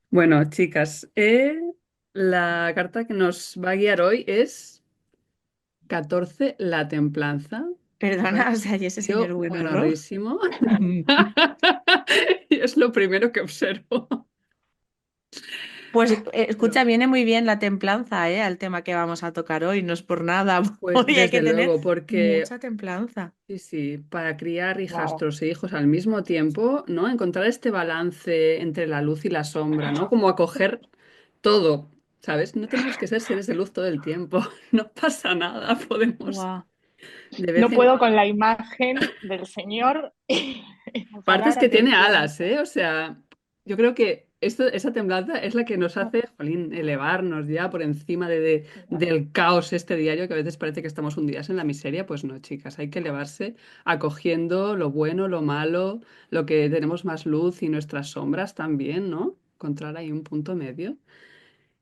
Bueno, chicas, la carta que nos va a guiar hoy es 14, la templanza. Me Perdona, parece o un sea, ¿y ese señor tío Buenorro? buenorrísimo. Y es lo primero que observo. Pues Pero, escucha, viene muy bien la templanza, al tema que vamos a tocar hoy, no es por nada. pues Hoy hay que desde tener luego, porque mucha templanza. sí, sí, para criar Wow. hijastros e hijos al mismo tiempo, ¿no? Encontrar este balance entre la luz y la sombra, ¿no? Como acoger todo, ¿sabes? No tenemos que ser seres de luz todo el tiempo. No pasa nada, podemos Guau. de vez No en puedo cuando. con la imagen del señor y la Partes palabra que tiene alas, templanza. ¿eh? O sea, yo creo que esa templanza es la que nos hace, jolín, elevarnos ya por encima del caos este diario que a veces parece que estamos hundidas en la miseria. Pues no, chicas, hay que elevarse acogiendo lo bueno, lo malo, lo que tenemos más luz y nuestras sombras también, ¿no? Encontrar ahí un punto medio.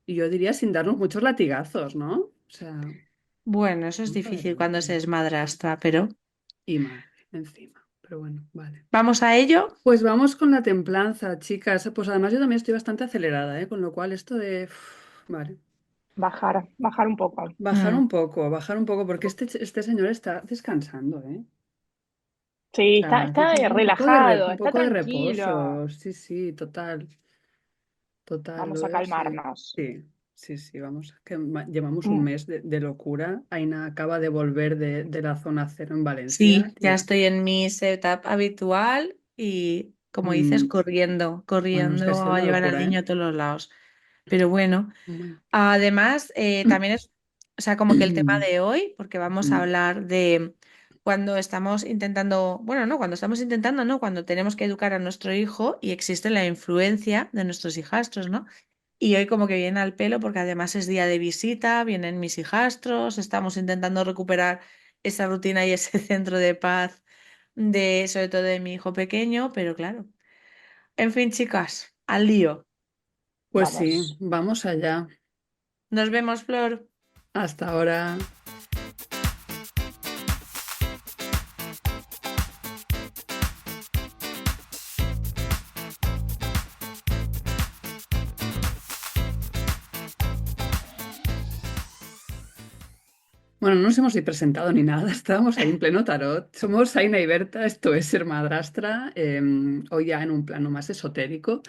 Y yo diría sin darnos muchos latigazos, ¿no? O sea, Bueno, eso es vamos difícil cuando se adelante. es madrastra, pero Y madre, encima. Pero bueno, vale. vamos a ello. Pues vamos con la templanza, chicas. Pues además yo también estoy bastante acelerada, ¿eh? Con lo cual esto de... vale. Bajar un poco. Mm, Bajar un poco, porque este señor está descansando, ¿eh? O Sí, sea, está necesita relajado, un está poco de tranquilo. reposo. Sí, sí, total, total, lo Vamos a veo así. calmarnos. Sí, sí, sí, vamos, que llevamos un Mm, mes de locura. Aina acaba de volver de la zona cero en Valencia, Sí, ya tía. estoy en mi setup habitual y, como dices, Mm, corriendo, bueno, es que ha sido corriendo a una llevar al locura, ¿eh? niño a todos los lados. Pero bueno. Bueno. Además, también es, o sea, como que el tema de hoy, porque vamos a Mm, hablar de cuando estamos intentando, bueno, no, cuando estamos intentando, no, cuando tenemos que educar a nuestro hijo y existe la influencia de nuestros hijastros, ¿no? Y hoy como que viene al pelo porque además es día de visita, vienen mis hijastros, estamos intentando recuperar esa rutina y ese centro de paz de, sobre todo de mi hijo pequeño, pero claro. En fin, chicas, al lío. Pues sí, vamos. vamos allá. Nos vemos, Flor. Hasta ahora. Bueno, no nos hemos ni presentado ni nada, estábamos ahí en pleno tarot. Somos Aina y Berta, esto es Ser Madrastra, hoy ya en un plano más esotérico,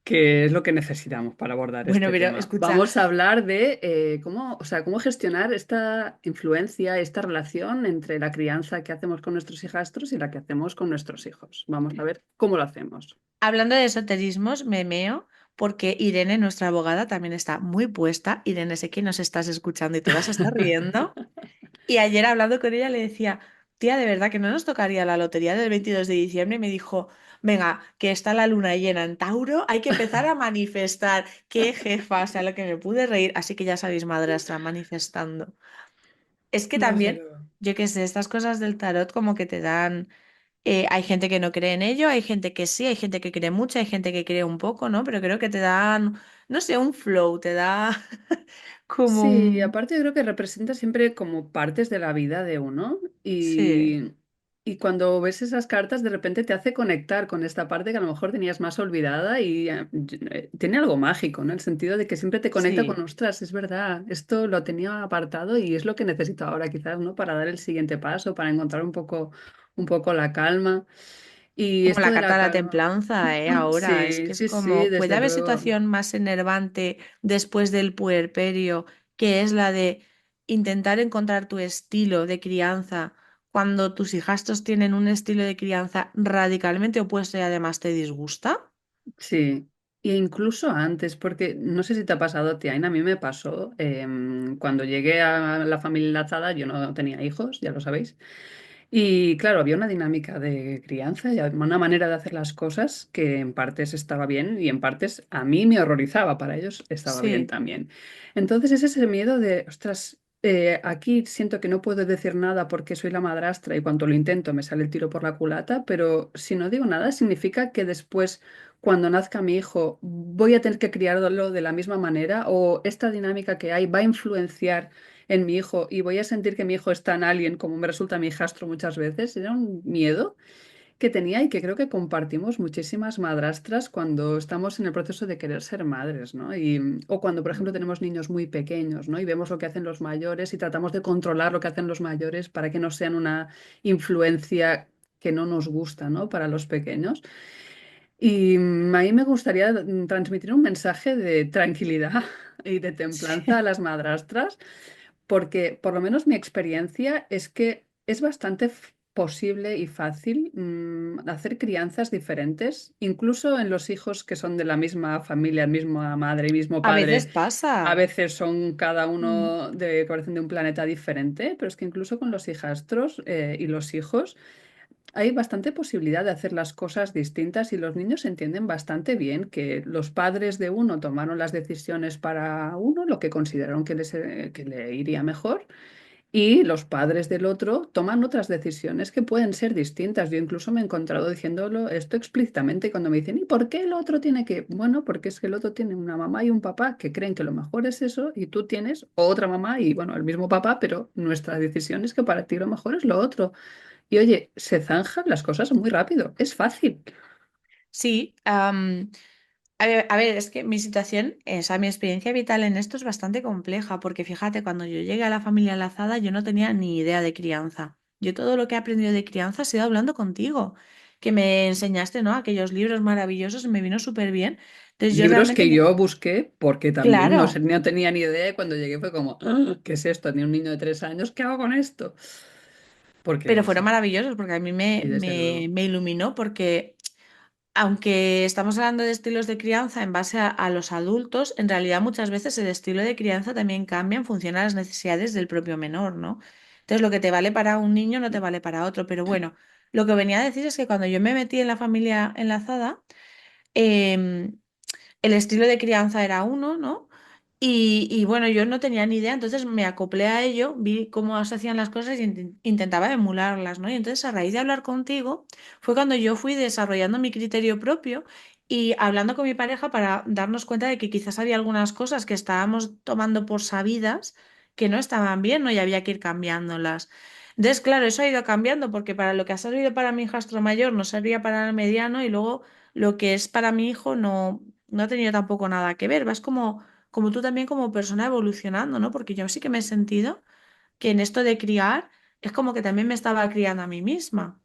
que es lo que necesitamos para abordar Bueno, este pero tema. escucha. Vamos a hablar de cómo, o sea, cómo gestionar esta influencia, esta relación entre la crianza que hacemos con nuestros hijastros y la que hacemos con nuestros hijos. Vamos a ver cómo lo hacemos. Hablando de esoterismos, me meo porque Irene, nuestra abogada, también está muy puesta. Irene, sé que nos estás escuchando y te vas a estar riendo. Y ayer hablando con ella le decía, tía, de verdad que no nos tocaría la lotería del 22 de diciembre. Y me dijo, venga, que está la luna llena en Tauro, hay que empezar a manifestar. Qué jefa, o sea, lo que me pude reír. Así que ya sabéis, madrastra, manifestando. Es que No, también, pero... yo qué sé, estas cosas del tarot como que te dan. Hay gente que no cree en ello, hay gente que sí, hay gente que cree mucho, hay gente que cree un poco, ¿no? Pero creo que te dan, no sé, un flow, te da como Sí, un... aparte yo creo que representa siempre como partes de la vida de uno Sí, y cuando ves esas cartas de repente te hace conectar con esta parte que a lo mejor tenías más olvidada y tiene algo mágico, ¿no? En el sentido de que siempre te conecta con, sí. ostras, es verdad, esto lo tenía apartado y es lo que necesito ahora quizás, ¿no? Para dar el siguiente paso, para encontrar un poco la calma. Y Como esto la de carta la de la calma, templanza, ahora. Es sí, que es sí, sí, como, puede desde haber luego. situación más enervante después del puerperio, que es la de intentar encontrar tu estilo de crianza cuando tus hijastros tienen un estilo de crianza radicalmente opuesto y además te disgusta. Sí, e incluso antes, porque no sé si te ha pasado a ti, Aina, a mí me pasó cuando llegué a la familia enlazada, yo no tenía hijos, ya lo sabéis, y claro, había una dinámica de crianza y una manera de hacer las cosas que en partes estaba bien y en partes a mí me horrorizaba, para ellos estaba bien Sí, también. Entonces es ese miedo de, ostras, aquí siento que no puedo decir nada porque soy la madrastra y cuando lo intento me sale el tiro por la culata, pero si no digo nada significa que después, cuando nazca mi hijo, voy a tener que criarlo de la misma manera o esta dinámica que hay va a influenciar en mi hijo y voy a sentir que mi hijo es tan alien como me resulta mi hijastro muchas veces. Era un miedo que tenía y que creo que compartimos muchísimas madrastras cuando estamos en el proceso de querer ser madres, ¿no? O cuando, por ejemplo, tenemos niños muy pequeños, ¿no? Y vemos lo que hacen los mayores y tratamos de controlar lo que hacen los mayores para que no sean una influencia que no nos gusta, ¿no? Para los pequeños. Y a mí me gustaría transmitir un mensaje de tranquilidad y de templanza a Sí. las madrastras, porque por lo menos mi experiencia es que es bastante posible y fácil hacer crianzas diferentes, incluso en los hijos que son de la misma familia, misma madre y mismo A veces padre. A pasa. veces son cada Mm. uno de, parecen de un planeta diferente, pero es que incluso con los hijastros y los hijos hay bastante posibilidad de hacer las cosas distintas y los niños entienden bastante bien que los padres de uno tomaron las decisiones para uno, lo que consideraron que le iría mejor, y los padres del otro toman otras decisiones que pueden ser distintas. Yo incluso me he encontrado diciéndolo esto explícitamente cuando me dicen, ¿y por qué el otro tiene que? Bueno, porque es que el otro tiene una mamá y un papá que creen que lo mejor es eso y tú tienes otra mamá y bueno, el mismo papá, pero nuestra decisión es que para ti lo mejor es lo otro. Y oye, se zanjan las cosas muy rápido, es fácil. Sí, a ver, es que mi situación, o sea, mi experiencia vital en esto es bastante compleja, porque fíjate, cuando yo llegué a la familia Lazada, yo no tenía ni idea de crianza. Yo todo lo que he aprendido de crianza ha sido hablando contigo, que me enseñaste, ¿no? Aquellos libros maravillosos y me vino súper bien. Entonces yo Libros realmente, que yo busqué porque también no, claro, no tenía ni idea y cuando llegué fue como, "Ah, ¿qué es esto? Ni un niño de 3 años, ¿qué hago con esto? pero Porque fueron sí, maravillosos porque a mí me, y desde me, luego. me iluminó porque aunque estamos hablando de estilos de crianza en base a los adultos, en realidad muchas veces el estilo de crianza también cambia en función a las necesidades del propio menor, ¿no? Entonces, lo que te vale para un niño no te vale para otro. Pero bueno, lo que venía a decir es que cuando yo me metí en la familia enlazada, em, el estilo de crianza era uno, ¿no? Y bueno, yo no tenía ni idea, entonces me acoplé a ello, vi cómo se hacían las cosas y intentaba emularlas, ¿no? Y entonces a raíz de hablar contigo fue cuando yo fui desarrollando mi criterio propio y hablando con mi pareja para darnos cuenta de que quizás había algunas cosas que estábamos tomando por sabidas que no estaban bien, ¿no? Y había que ir cambiándolas. Entonces, claro, eso ha ido cambiando porque para lo que ha servido para mi hijastro mayor no servía para el mediano y luego lo que es para mi hijo no ha tenido tampoco nada que ver. Vas como tú también como persona evolucionando, ¿no? Porque yo sí que me he sentido que en esto de criar es como que también me estaba criando a mí misma.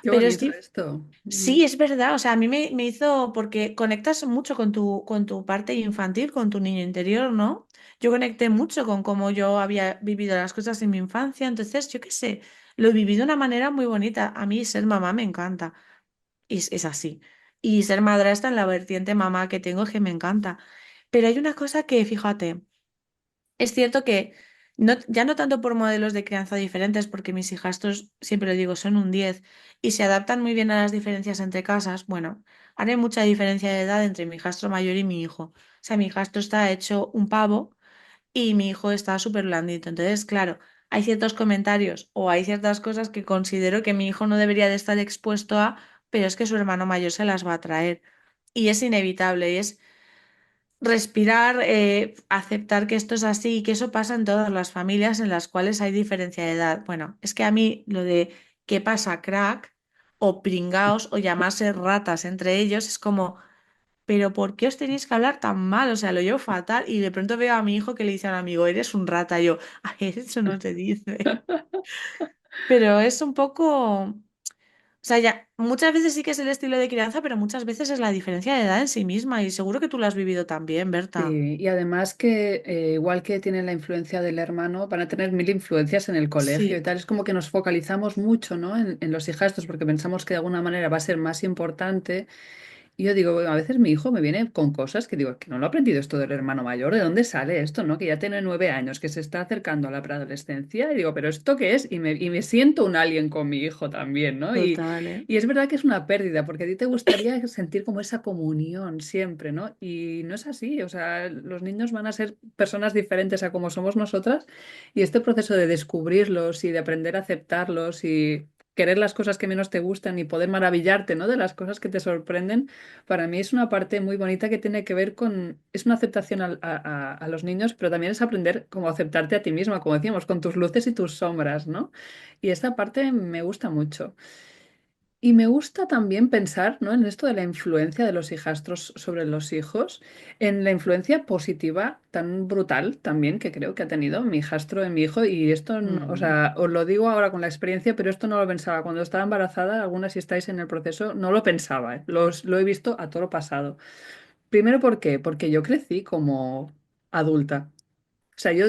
Qué Pero bonito sí, esto. sí, es verdad. O sea, a mí me hizo, porque conectas mucho con tu parte infantil, con tu niño interior, ¿no? Yo conecté mucho con cómo yo había vivido las cosas en mi infancia. Entonces, yo qué sé, lo he vivido de una manera muy bonita. A mí ser mamá me encanta. Y es así. Y ser madrastra en la vertiente mamá que tengo es que me encanta. Pero hay una cosa que, fíjate, es cierto que ya no tanto por modelos de crianza diferentes, porque mis hijastros, siempre lo digo, son un 10 y se adaptan muy bien a las diferencias entre casas. Bueno, ahora hay mucha diferencia de edad entre mi hijastro mayor y mi hijo. O sea, mi hijastro está hecho un pavo y mi hijo está súper blandito. Entonces, claro, hay ciertos comentarios o hay ciertas cosas que considero que mi hijo no debería de estar expuesto a, pero es que su hermano mayor se las va a traer. Y es inevitable, y es respirar, aceptar que esto es así y que eso pasa en todas las familias en las cuales hay diferencia de edad. Bueno, es que a mí lo de qué pasa, crack, o pringaos, o llamarse ratas entre ellos, es como, pero ¿por qué os tenéis que hablar tan mal? O sea, lo llevo fatal y de pronto veo a mi hijo que le dice a un amigo, eres un rata, y yo, ay, eso no se dice. Pero es un poco, o sea, ya, muchas veces sí que es el estilo de crianza, pero muchas veces es la diferencia de edad en sí misma y seguro que tú lo has vivido también, Berta. Sí, y además que igual que tienen la influencia del hermano, van a tener mil influencias en el colegio y Sí, tal. Es como que nos focalizamos mucho, ¿no? en los hijastros porque pensamos que de alguna manera va a ser más importante. Y yo digo, bueno, a veces mi hijo me viene con cosas que digo, que no lo ha aprendido esto del hermano mayor, ¿de dónde sale esto, no? Que ya tiene 9 años, que se está acercando a la preadolescencia. Y digo, ¿pero esto qué es? Y me siento un alien con mi hijo también, ¿no? total, ¿eh? Y es verdad que es una pérdida, porque a ti te gustaría sentir como esa comunión siempre, ¿no? Y no es así, o sea, los niños van a ser personas diferentes a como somos nosotras, y este proceso de descubrirlos y de aprender a aceptarlos y querer las cosas que menos te gustan y poder maravillarte, ¿no? De las cosas que te sorprenden para mí es una parte muy bonita que tiene que ver con, es una aceptación a los niños, pero también es aprender cómo aceptarte a ti misma, como decíamos, con tus luces y tus sombras, ¿no? Y esta parte me gusta mucho. Y me gusta también pensar, ¿no? En esto de la influencia de los hijastros sobre los hijos, en la influencia positiva tan brutal también que creo que ha tenido mi hijastro en mi hijo. Y esto, o Mm, sea, os lo digo ahora con la experiencia, pero esto no lo pensaba. Cuando estaba embarazada, algunas si estáis en el proceso, no lo pensaba, ¿eh? Lo he visto a todo pasado. Primero, ¿por qué? Porque yo crecí como adulta. O sea, yo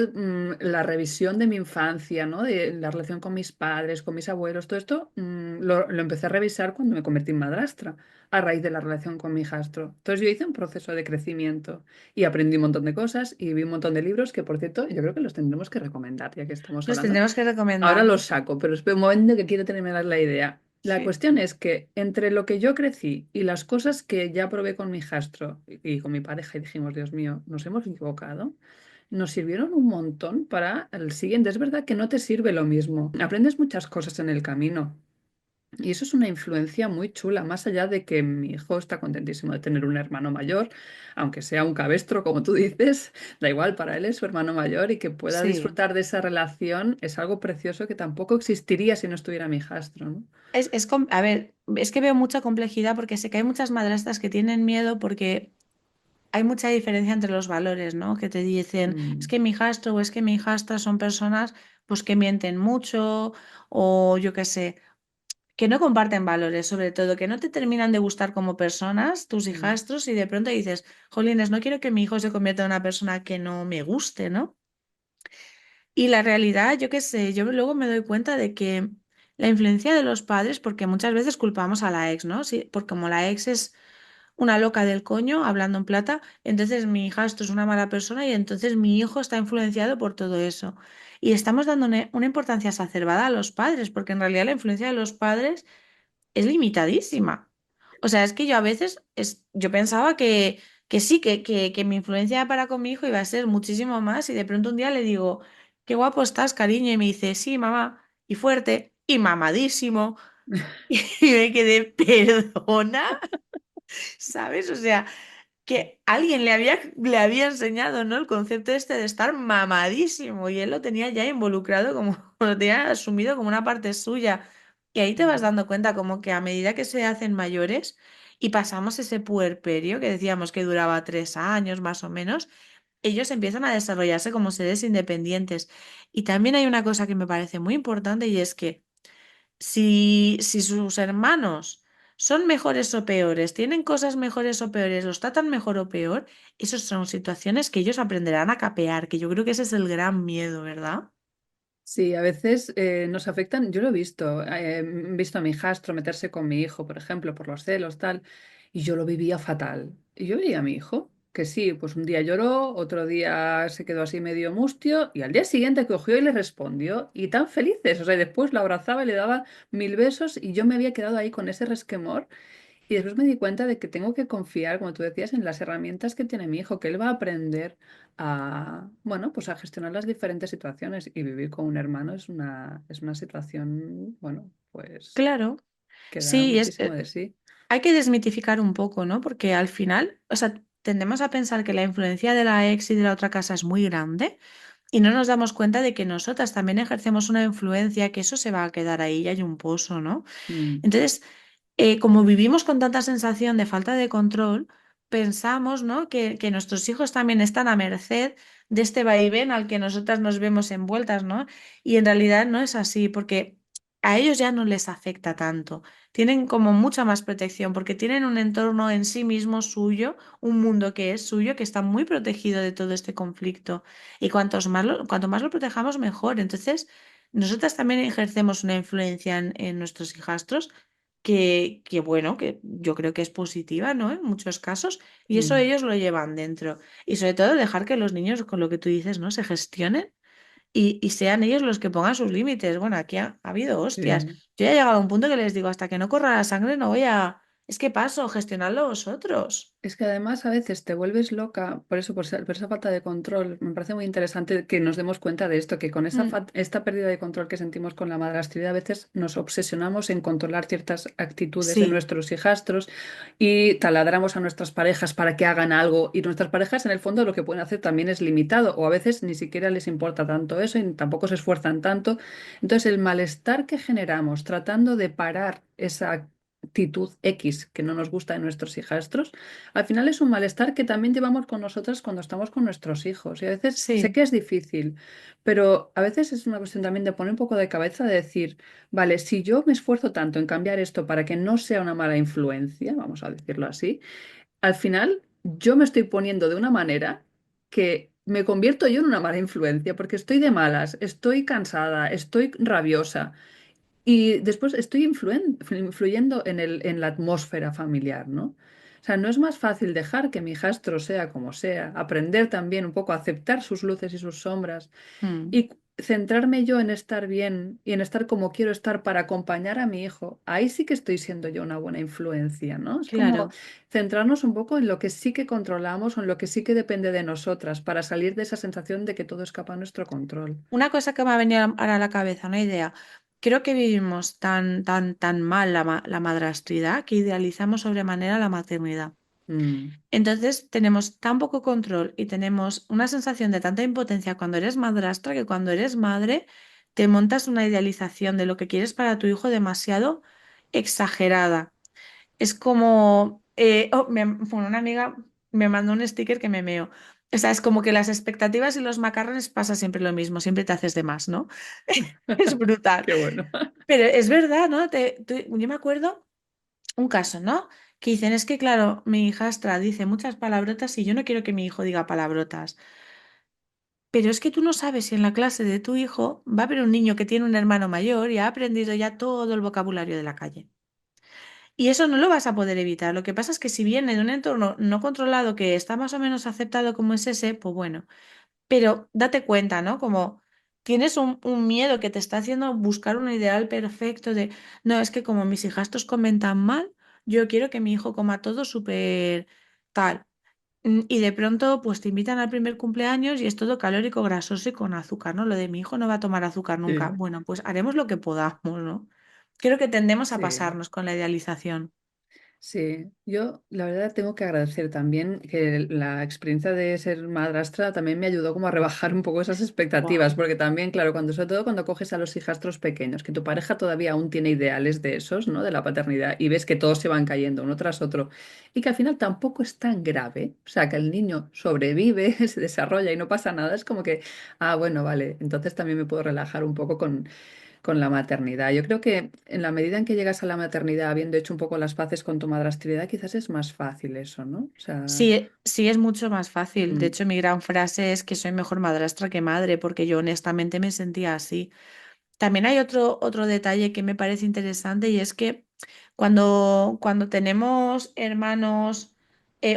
la revisión de mi infancia, ¿no? De la relación con mis padres, con mis abuelos, todo esto, lo empecé a revisar cuando me convertí en madrastra, a raíz de la relación con mi hijastro. Entonces yo hice un proceso de crecimiento y aprendí un montón de cosas y vi un montón de libros que, por cierto, yo creo que los tendremos que recomendar, ya que estamos los hablando. tendremos que Ahora recomendar. los saco, pero espera un momento que quiero terminar la idea. La Sí. cuestión es que entre lo que yo crecí y las cosas que ya probé con mi hijastro y con mi pareja y dijimos, Dios mío, nos hemos equivocado, nos sirvieron un montón para el siguiente. Es verdad que no te sirve lo mismo. Aprendes muchas cosas en el camino. Y eso es una influencia muy chula, más allá de que mi hijo está contentísimo de tener un hermano mayor, aunque sea un cabestro, como tú dices, da igual, para él es su hermano mayor y que pueda Sí. disfrutar de esa relación es algo precioso que tampoco existiría si no estuviera mi hijastro, ¿no? A ver, es que veo mucha complejidad porque sé que hay muchas madrastras que tienen miedo porque hay mucha diferencia entre los valores, ¿no? Que te dicen, es Mm, que mi hijastro o es que mi hijastra son personas pues que mienten mucho o yo qué sé, que no comparten valores, sobre todo, que no te terminan de gustar como personas, tus mm. hijastros, y de pronto dices, jolines, no quiero que mi hijo se convierta en una persona que no me guste, ¿no? Y la realidad, yo qué sé, yo luego me doy cuenta de que la influencia de los padres, porque muchas veces culpamos a la ex, ¿no? Sí, porque como la ex es una loca del coño, hablando en plata, entonces mi hijastro es una mala persona y entonces mi hijo está influenciado por todo eso. Y estamos dando una importancia exacerbada a los padres, porque en realidad la influencia de los padres es limitadísima. O sea, es que yo a veces yo pensaba que sí, que mi influencia para con mi hijo iba a ser muchísimo más y de pronto un día le digo, qué guapo estás, cariño, y me dice, sí, mamá, y fuerte, y mamadísimo. Y me quedé, perdona, ¿sabes? O sea, que alguien le había enseñado, ¿no? El concepto este de estar mamadísimo y él lo tenía ya involucrado como, lo tenía asumido como una parte suya. Y ahí te vas Mm. dando cuenta como que a medida que se hacen mayores y pasamos ese puerperio que decíamos que duraba 3 años más o menos, ellos empiezan a desarrollarse como seres independientes. Y también hay una cosa que me parece muy importante y es que si sus hermanos son mejores o peores, tienen cosas mejores o peores, los tratan mejor o peor, esas son situaciones que ellos aprenderán a capear, que yo creo que ese es el gran miedo, ¿verdad? Sí, a veces nos afectan, yo lo he visto a mi hijastro meterse con mi hijo, por ejemplo, por los celos, tal, y yo lo vivía fatal. Y yo veía a mi hijo, que sí, pues un día lloró, otro día se quedó así medio mustio, y al día siguiente cogió y le respondió, y tan felices, o sea, y después lo abrazaba y le daba 1000 besos, y yo me había quedado ahí con ese resquemor. Y después me di cuenta de que tengo que confiar, como tú decías, en las herramientas que tiene mi hijo, que él va a aprender a, bueno, pues a gestionar las diferentes situaciones y vivir con un hermano es una situación, bueno, pues Claro, que da sí, muchísimo de sí. hay que desmitificar un poco, ¿no? Porque al final, o sea, tendemos a pensar que la influencia de la ex y de la otra casa es muy grande y no nos damos cuenta de que nosotras también ejercemos una influencia, que eso se va a quedar ahí y hay un pozo, ¿no? Mm, Entonces, como vivimos con tanta sensación de falta de control, pensamos, ¿no? que nuestros hijos también están a merced de este vaivén al que nosotras nos vemos envueltas, ¿no? Y en realidad no es así, porque a ellos ya no les afecta tanto. Tienen como mucha más protección, porque tienen un entorno en sí mismo suyo, un mundo que es suyo, que está muy protegido de todo este conflicto. Y cuanto más lo protejamos, mejor. Entonces, nosotras también ejercemos una influencia en nuestros hijastros que bueno, que yo creo que es positiva, ¿no? En muchos casos, y eso mm, ellos lo llevan dentro. Y sobre todo dejar que los niños, con lo que tú dices, ¿no? Se gestionen y sean ellos los que pongan sus límites. Bueno, aquí ha habido hostias. sí. Yo ya he llegado a un punto que les digo, hasta que no corra la sangre, no voy a... Es que paso, gestionadlo vosotros. Es que además a veces te vuelves loca, por eso, por esa falta de control. Me parece muy interesante que nos demos cuenta de esto, que con Mm, esta pérdida de control que sentimos con la madrastría, a veces nos obsesionamos en controlar ciertas actitudes de sí, nuestros hijastros y taladramos a nuestras parejas para que hagan algo. Y nuestras parejas, en el fondo, lo que pueden hacer también es limitado, o a veces ni siquiera les importa tanto eso y tampoco se esfuerzan tanto. Entonces, el malestar que generamos tratando de parar esa actitud X que no nos gusta de nuestros hijastros, al final es un malestar que también llevamos con nosotras cuando estamos con nuestros hijos. Y a veces sé Sí, que es difícil, pero a veces es una cuestión también de poner un poco de cabeza, de decir, vale, si yo me esfuerzo tanto en cambiar esto para que no sea una mala influencia, vamos a decirlo así, al final yo me estoy poniendo de una manera que me convierto yo en una mala influencia, porque estoy de malas, estoy cansada, estoy rabiosa. Y después estoy influyendo en en la atmósfera familiar, ¿no? O sea, no es más fácil dejar que mi hijastro sea como sea, aprender también un poco a aceptar sus luces y sus sombras mm, y centrarme yo en estar bien y en estar como quiero estar para acompañar a mi hijo. Ahí sí que estoy siendo yo una buena influencia, ¿no? Es como claro. centrarnos un poco en lo que sí que controlamos o en lo que sí que depende de nosotras para salir de esa sensación de que todo escapa a nuestro control. Una cosa que me ha venido ahora a la cabeza, una idea. Creo que vivimos tan mal la madrastría que idealizamos sobremanera la maternidad. Mm, Entonces tenemos tan poco control y tenemos una sensación de tanta impotencia cuando eres madrastra que cuando eres madre te montas una idealización de lo que quieres para tu hijo demasiado exagerada. Es como, bueno, una amiga me mandó un sticker que me meo. O sea, es como que las expectativas y los macarrones pasa siempre lo mismo, siempre te haces de más, ¿no? Es brutal. qué bueno. Pero es verdad, ¿no? Yo me acuerdo un caso, ¿no? Que dicen, es que claro, mi hijastra dice muchas palabrotas y yo no quiero que mi hijo diga palabrotas. Pero es que tú no sabes si en la clase de tu hijo va a haber un niño que tiene un hermano mayor y ha aprendido ya todo el vocabulario de la calle. Y eso no lo vas a poder evitar. Lo que pasa es que si viene de un entorno no controlado que está más o menos aceptado como es ese, pues bueno, pero date cuenta, ¿no? Como tienes un miedo que te está haciendo buscar un ideal perfecto de, no, es que como mis hijastros comen tan mal, yo quiero que mi hijo coma todo súper tal. Y de pronto, pues te invitan al primer cumpleaños y es todo calórico, grasoso y con azúcar, ¿no? Lo de mi hijo no va a tomar azúcar nunca. Sí, Bueno, pues haremos lo que podamos, ¿no? Creo que tendemos a sí. pasarnos con la idealización. Sí, yo la verdad tengo que agradecer también que la experiencia de ser madrastra también me ayudó como a rebajar un poco esas Buah. expectativas, porque también, claro, cuando sobre todo cuando coges a los hijastros pequeños, que tu pareja todavía aún tiene ideales de esos, ¿no? De la paternidad, y ves que todos se van cayendo uno tras otro, y que al final tampoco es tan grave, o sea, que el niño sobrevive, se desarrolla y no pasa nada, es como que, ah, bueno, vale, entonces también me puedo relajar un poco con la maternidad. Yo creo que en la medida en que llegas a la maternidad habiendo hecho un poco las paces con tu madrastrilidad, quizás es más fácil eso, ¿no? O sea, Sí, sí es mucho más fácil. De mm, hecho, mi gran frase es que soy mejor madrastra que madre, porque yo honestamente me sentía así. También hay otro detalle que me parece interesante y es que cuando tenemos hermanos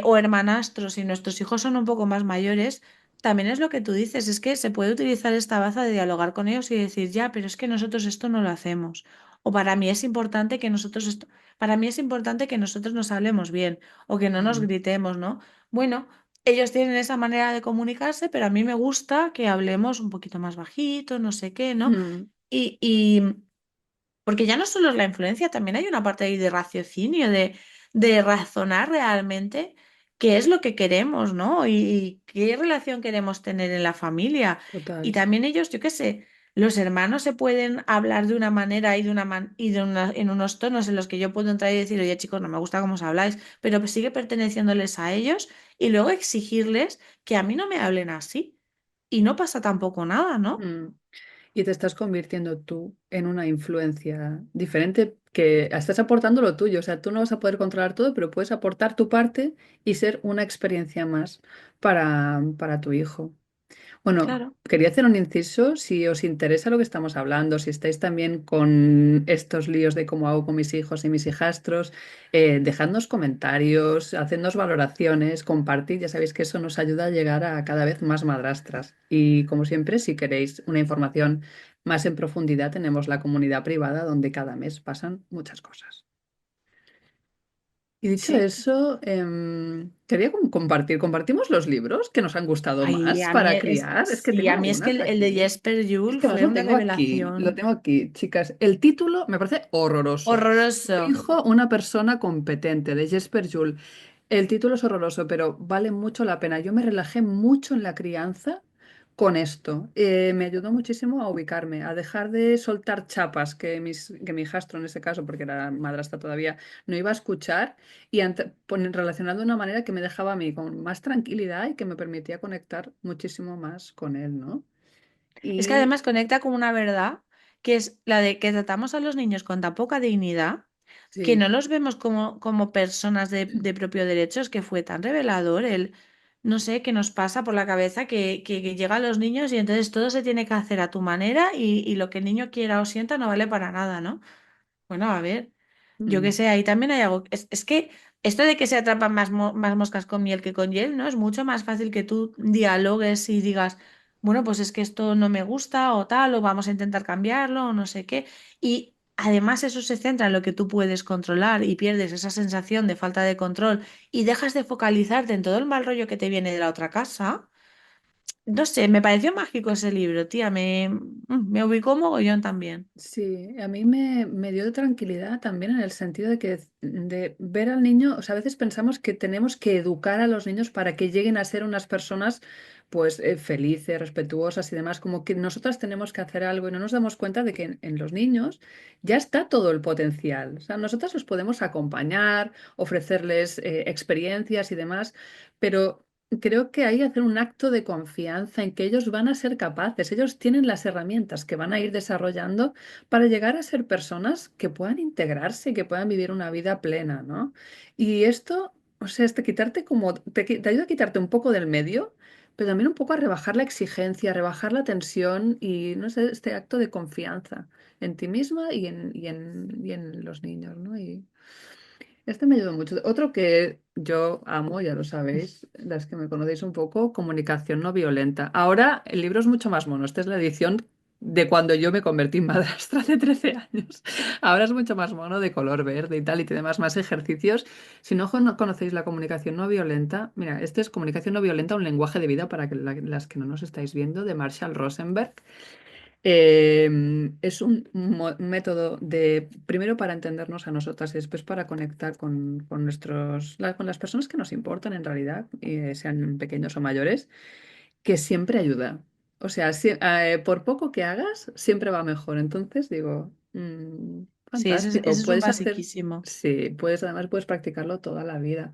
o hermanastros y nuestros hijos son un poco más mayores, también es lo que tú dices, es que se puede utilizar esta baza de dialogar con ellos y decir, ya, pero es que nosotros esto no lo hacemos. O para mí es importante que nosotros esto, para mí es importante que nosotros nos hablemos bien o que no nos mm, gritemos, ¿no? Bueno, ellos tienen esa manera de comunicarse, pero a mí me gusta que hablemos un poquito más bajito, no sé qué, ¿no? mm, Y porque ya no solo es la influencia, también hay una parte ahí de raciocinio, de razonar realmente qué es lo que queremos, ¿no? Y qué relación queremos tener en la familia. Y total. también ellos, yo qué sé, los hermanos se pueden hablar de una manera y en unos tonos en los que yo puedo entrar y decir, oye chicos, no me gusta cómo os habláis, pero pues sigue perteneciéndoles a ellos y luego exigirles que a mí no me hablen así. Y no pasa tampoco nada, ¿no? Mm. Y te estás convirtiendo tú en una influencia diferente que estás aportando lo tuyo. O sea, tú no vas a poder controlar todo, pero puedes aportar tu parte y ser una experiencia más para tu hijo. Bueno, Claro. quería hacer un inciso, si os interesa lo que estamos hablando, si estáis también con estos líos de cómo hago con mis hijos y mis hijastros, dejadnos comentarios, hacednos valoraciones, compartid, ya sabéis que eso nos ayuda a llegar a cada vez más madrastras. Y como siempre, si queréis una información más en profundidad, tenemos la comunidad privada donde cada mes pasan muchas cosas. Y dicho Sí. eso, quería compartimos los libros que nos han gustado Ay, más a mí para es, criar. Es que sí, tengo a mí es que algunas el de aquí. Jesper Es Jules que además fue una lo revelación. tengo aquí, chicas. El título me parece horroroso. Tu Horroroso. hijo, una persona competente, de Jesper Jules. El título es horroroso, pero vale mucho la pena. Yo me relajé mucho en la crianza con esto. Me ayudó muchísimo a ubicarme, a dejar de soltar chapas que mi hijastro en ese caso, porque era madrastra todavía, no iba a escuchar y relacionado de una manera que me dejaba a mí con más tranquilidad y que me permitía conectar muchísimo más con él, ¿no? Es que Y además conecta con una verdad que es la de que tratamos a los niños con tan poca dignidad que sí. no los vemos como personas de propio derecho. Es que fue tan revelador el, no sé, qué nos pasa por la cabeza que llegan los niños y entonces todo se tiene que hacer a tu manera y lo que el niño quiera o sienta no vale para nada, ¿no? Bueno, a ver. Yo qué Mm. sé, ahí también hay algo. Es que esto de que se atrapan más moscas con miel que con hiel, ¿no? Es mucho más fácil que tú dialogues y digas, bueno, pues es que esto no me gusta o tal, o vamos a intentar cambiarlo o no sé qué. Y además eso se centra en lo que tú puedes controlar y pierdes esa sensación de falta de control y dejas de focalizarte en todo el mal rollo que te viene de la otra casa. No sé, me pareció mágico ese libro, tía. Me ubicó mogollón también. Sí, a mí me dio tranquilidad también en el sentido de ver al niño, o sea, a veces pensamos que tenemos que educar a los niños para que lleguen a ser unas personas pues felices, respetuosas y demás, como que nosotras tenemos que hacer algo y no nos damos cuenta de que en los niños ya está todo el potencial. O sea, nosotras los podemos acompañar, ofrecerles experiencias y demás, pero creo que hay que hacer un acto de confianza en que ellos van a ser capaces, ellos tienen las herramientas que van a ir desarrollando para llegar a ser personas que puedan integrarse y que puedan vivir una vida plena, ¿no? Y esto, o sea, es de quitarte como, te ayuda a quitarte un poco del medio, pero también un poco a rebajar la exigencia, a rebajar la tensión y, no sé, este acto de confianza en ti misma y en los niños, ¿no? Y este me ayudó mucho. Otro que yo amo, ya lo sabéis, las que me conocéis un poco, comunicación no violenta. Ahora el libro es mucho más mono. Esta es la edición de cuando yo me convertí en madrastra hace 13 años. Ahora es mucho más mono, de color verde y tal, y tiene más ejercicios. Si no conocéis la comunicación no violenta, mira, este es Comunicación no violenta, un lenguaje de vida para las que no nos estáis viendo, de Marshall Rosenberg. Es un método primero para entendernos a nosotras y después para conectar con con las personas que nos importan en realidad, sean pequeños o mayores, que siempre ayuda. O sea, por poco que hagas, siempre va mejor. Entonces digo, Sí, fantástico, ese es un puedes hacer, basiquísimo. sí, además puedes practicarlo toda la vida.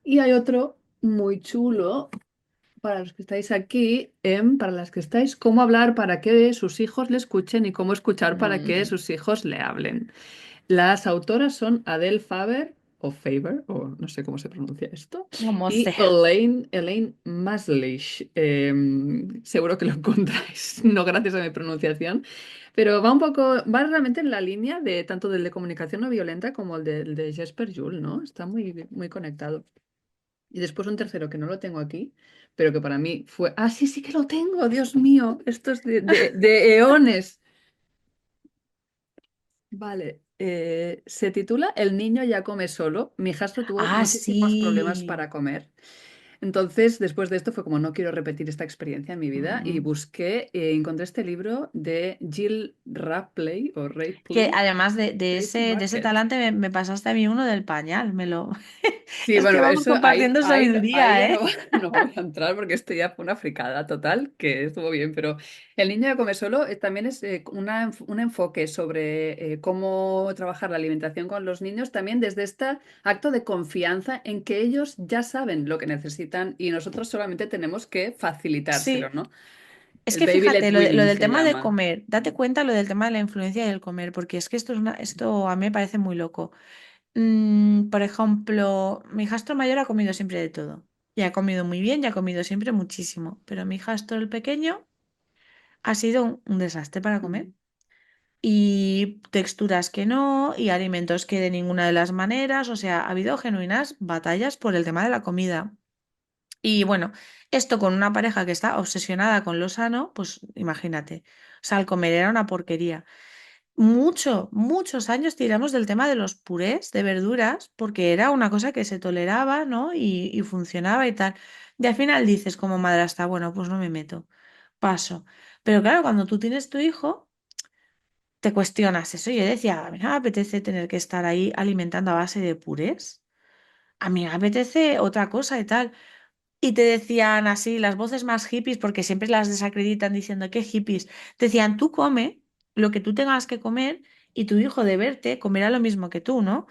Y hay otro muy chulo para los que estáis aquí, para las que estáis, cómo hablar para que sus hijos le escuchen y cómo escuchar para que Mm, sus hijos le hablen. Las autoras son Adele Faber, o Faber, o no sé cómo se pronuncia esto, como y sea. Elaine Maslish. Seguro que lo encontráis, no gracias a mi pronunciación, pero va realmente en la línea de tanto del de comunicación no violenta como el de Jesper Juhl, ¿no? Está muy conectado. Y después un tercero que no lo tengo aquí, pero que para mí fue, ah, sí, sí que lo tengo, Dios mío, esto es de eones. Vale, se titula El niño ya come solo. Mi hijastro tuvo Ah, muchísimos problemas sí. para comer. Entonces, después de esto fue como no quiero repetir esta experiencia en mi vida y Mm. busqué, encontré este libro de Jill Rapley o Que Rapley, además de Tracy ese Market. talante me pasaste a mí uno del pañal. Sí, Es que bueno, vamos eso compartiendo ahí sabiduría, ya no, ¿eh? no voy a entrar porque esto ya fue una fricada total, que estuvo bien, pero el niño de come solo también es un enfoque sobre cómo trabajar la alimentación con los niños, también desde este acto de confianza en que ellos ya saben lo que necesitan y nosotros solamente tenemos que facilitárselo, Sí. ¿no? Es El que baby led fíjate, lo weaning del se tema de llama. comer, date cuenta lo del tema de la influencia del comer, porque es que esto a mí me parece muy loco. Por ejemplo, mi hijastro mayor ha comido siempre de todo. Y ha comido muy bien y ha comido siempre muchísimo. Pero mi hijastro el pequeño ha sido un desastre para comer. Mm. Y texturas que no, y alimentos que de ninguna de las maneras. O sea, ha habido genuinas batallas por el tema de la comida. Y bueno, esto con una pareja que está obsesionada con lo sano, pues imagínate. O sea, al comer era una porquería. Muchos años tiramos del tema de los purés de verduras, porque era una cosa que se toleraba, ¿no? Y funcionaba y tal. Y al final dices como madrastra, bueno, pues no me meto, paso. Pero claro, cuando tú tienes tu hijo, te cuestionas eso. Yo decía, a mí no me apetece tener que estar ahí alimentando a base de purés. A mí me apetece otra cosa y tal. y te decían así, las voces más hippies, porque siempre las desacreditan diciendo que hippies, te decían, tú come lo que tú tengas que comer y tu hijo de verte comerá lo mismo que tú, ¿no?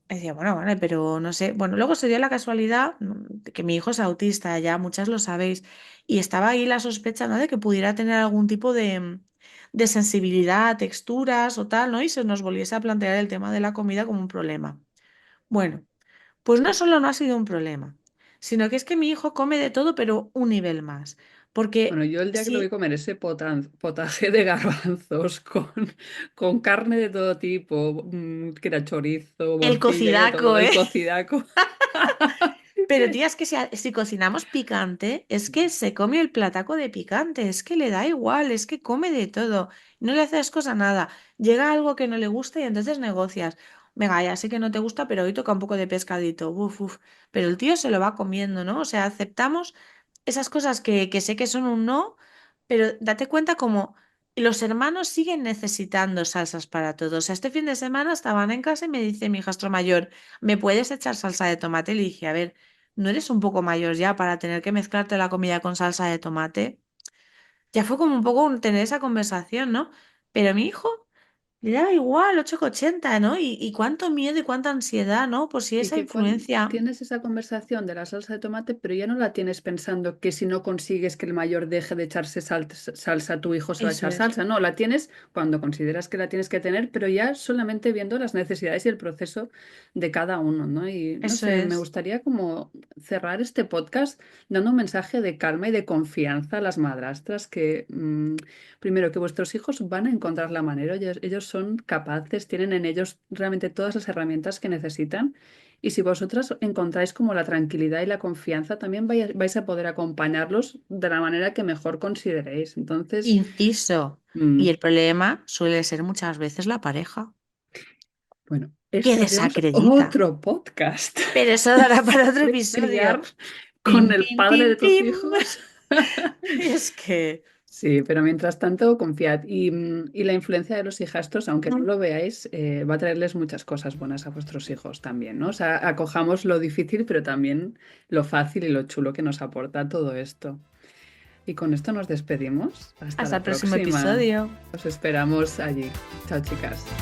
Y decía, bueno, vale, pero no sé. Bueno, luego se dio la casualidad de que mi hijo es autista, ya muchas lo sabéis, y estaba ahí la sospecha, ¿no? De que pudiera tener algún tipo de sensibilidad a texturas o tal, ¿no? Y se nos volviese a plantear el tema de la comida como un problema. Bueno, pues no solo no ha sido un problema, sino que es que mi hijo come de todo, pero un nivel más. Bueno, Porque yo el día que lo vi sí, comer ese potaje de garbanzos con carne de todo tipo, que era chorizo, el morcilla y de todo, cocidaco, el ¿eh? cocidaco. Pero tía, es que si cocinamos picante, es que se come el plataco de picante, es que le da igual, es que come de todo, no le haces cosa a nada. Llega algo que no le gusta y entonces negocias. Venga, ya sé que no te gusta, pero hoy toca un poco de pescadito. Uf, uf. Pero el tío se lo va comiendo, ¿no? O sea, aceptamos esas cosas que sé que son un no, pero date cuenta como los hermanos siguen necesitando salsas para todo. O sea, este fin de semana estaban en casa y me dice mi hijastro mayor, ¿me puedes echar salsa de tomate? Le dije, a ver. ¿No eres un poco mayor ya para tener que mezclarte la comida con salsa de tomate? Ya fue como un poco tener esa conversación, ¿no? Pero a mi hijo le daba igual, 8,80, ¿no? Y cuánto miedo y cuánta ansiedad, ¿no? Por si Y esa que cuando influencia. tienes esa conversación de la salsa de tomate, pero ya no la tienes pensando que si no consigues que el mayor deje de echarse salsa, tu hijo se va a Eso echar es, salsa. No, la tienes cuando consideras que la tienes que tener, pero ya solamente viendo las necesidades y el proceso de cada uno, ¿no? Y no eso sé, me es. gustaría como cerrar este podcast dando un mensaje de calma y de confianza a las madrastras que, primero, que vuestros hijos van a encontrar la manera, ellos son capaces, tienen en ellos realmente todas las herramientas que necesitan. Y si vosotras encontráis como la tranquilidad y la confianza, también vais a poder acompañarlos de la manera que mejor consideréis. Entonces, Inciso. mm, Y el problema suele ser muchas veces la pareja, bueno, que esto haremos desacredita. otro podcast. Pero eso dará para otro De episodio. criar con Pim, el pim, padre de pim, tus pim. hijos. Y es que... Sí, pero mientras tanto, confiad. Y la influencia de los hijastros, aunque no lo veáis, va a traerles muchas cosas buenas a vuestros hijos también, ¿no? O sea, acojamos lo difícil, pero también lo fácil y lo chulo que nos aporta todo esto. Y con esto nos despedimos. Hasta Hasta la el próximo próxima. episodio. Os esperamos allí. Chao, chicas.